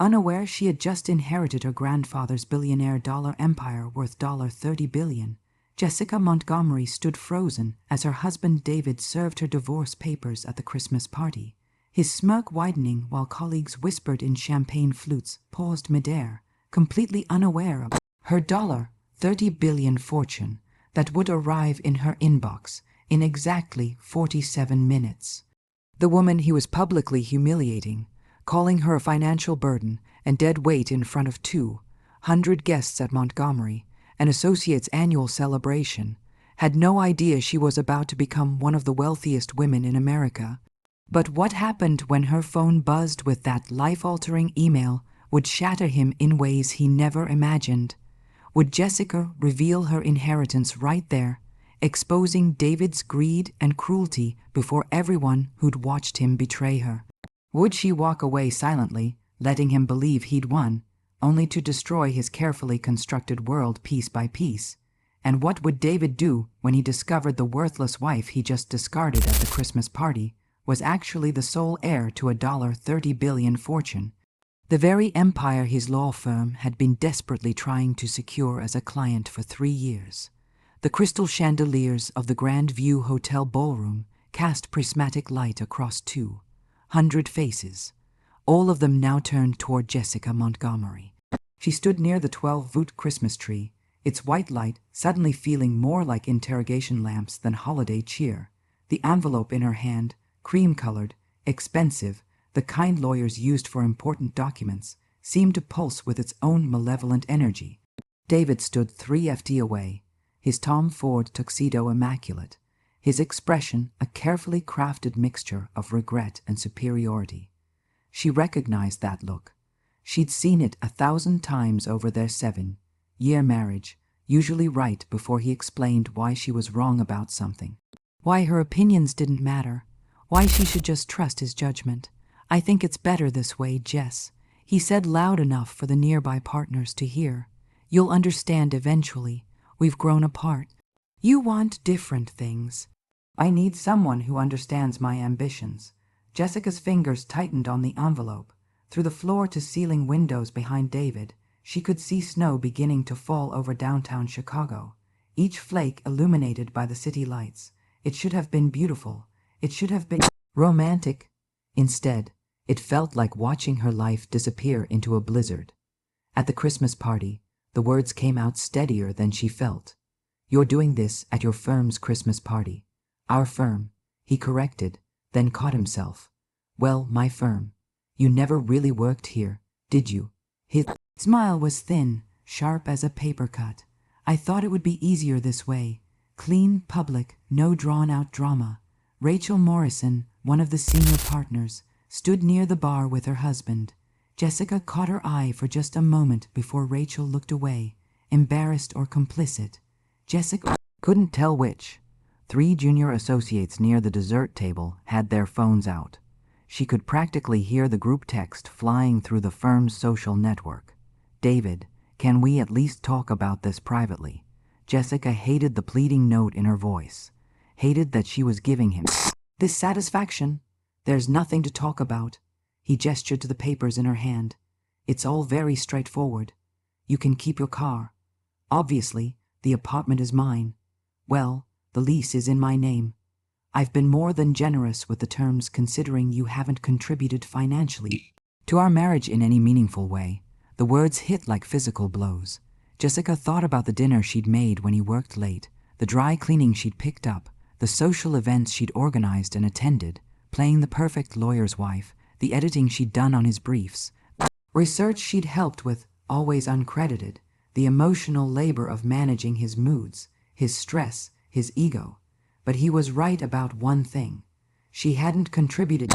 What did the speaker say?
Unaware she had just inherited her grandfather's billionaire dollar empire worth $30 billion, Jessica Montgomery stood frozen as her husband David served her divorce papers at the Christmas party. His smirk widening while colleagues whispered in champagne flutes paused midair, completely unaware of her $30 billion fortune that would arrive in her inbox in exactly 47 minutes. The woman he was publicly humiliating, calling her a financial burden and dead weight in front of 200 guests at Montgomery, an associate's annual celebration, had no idea she was about to become one of the wealthiest women in America. But what happened when her phone buzzed with that life-altering email would shatter him in ways he never imagined. Would Jessica reveal her inheritance right there, exposing David's greed and cruelty before everyone who'd watched him betray her? Would she walk away silently, letting him believe he'd won, only to destroy his carefully constructed world piece by piece? And what would David do when he discovered the worthless wife he just discarded at the Christmas party was actually the sole heir to a $30 billion fortune? The very empire his law firm had been desperately trying to secure as a client for 3 years. The crystal chandeliers of the Grand View Hotel ballroom cast prismatic light across 200 faces, all of them now turned toward Jessica Montgomery. She stood near the 12-voot Christmas tree, its white light suddenly feeling more like interrogation lamps than holiday cheer. The envelope in her hand, cream-colored, expensive, the kind lawyers used for important documents, seemed to pulse with its own malevolent energy. David stood 3 feet away, his Tom Ford tuxedo immaculate, his expression a carefully crafted mixture of regret and superiority. She recognized that look. She'd seen it 1,000 times over their 7-year marriage, usually right before he explained why she was wrong about something. Why her opinions didn't matter. Why she should just trust his judgment. "I think it's better this way, Jess," he said loud enough for the nearby partners to hear. "You'll understand eventually. We've grown apart. You want different things. I need someone who understands my ambitions." Jessica's fingers tightened on the envelope. Through the floor-to-ceiling windows behind David, she could see snow beginning to fall over downtown Chicago, each flake illuminated by the city lights. It should have been beautiful. It should have been romantic. Instead, it felt like watching her life disappear into a blizzard. At the Christmas party, the words came out steadier than she felt. "You're doing this at your firm's Christmas party." "Our firm," he corrected, then caught himself. "Well, my firm. You never really worked here, did you?" His smile was thin, sharp as a paper cut. "I thought it would be easier this way. Clean, public, no drawn-out drama." Rachel Morrison, one of the senior partners, stood near the bar with her husband. Jessica caught her eye for just a moment before Rachel looked away, embarrassed or complicit. Jessica couldn't tell which. 3 junior associates near the dessert table had their phones out. She could practically hear the group text flying through the firm's social network. "David, can we at least talk about this privately?" Jessica hated the pleading note in her voice, hated that she was giving him this satisfaction. "There's nothing to talk about." He gestured to the papers in her hand. "It's all very straightforward. You can keep your car. Obviously, the apartment is mine. Well, the lease is in my name. I've been more than generous with the terms considering you haven't contributed financially to our marriage in any meaningful way." The words hit like physical blows. Jessica thought about the dinner she'd made when he worked late, the dry cleaning she'd picked up, the social events she'd organized and attended, playing the perfect lawyer's wife, the editing she'd done on his briefs, research she'd helped with, always uncredited, the emotional labor of managing his moods, his stress, his ego. But he was right about one thing. She hadn't contributed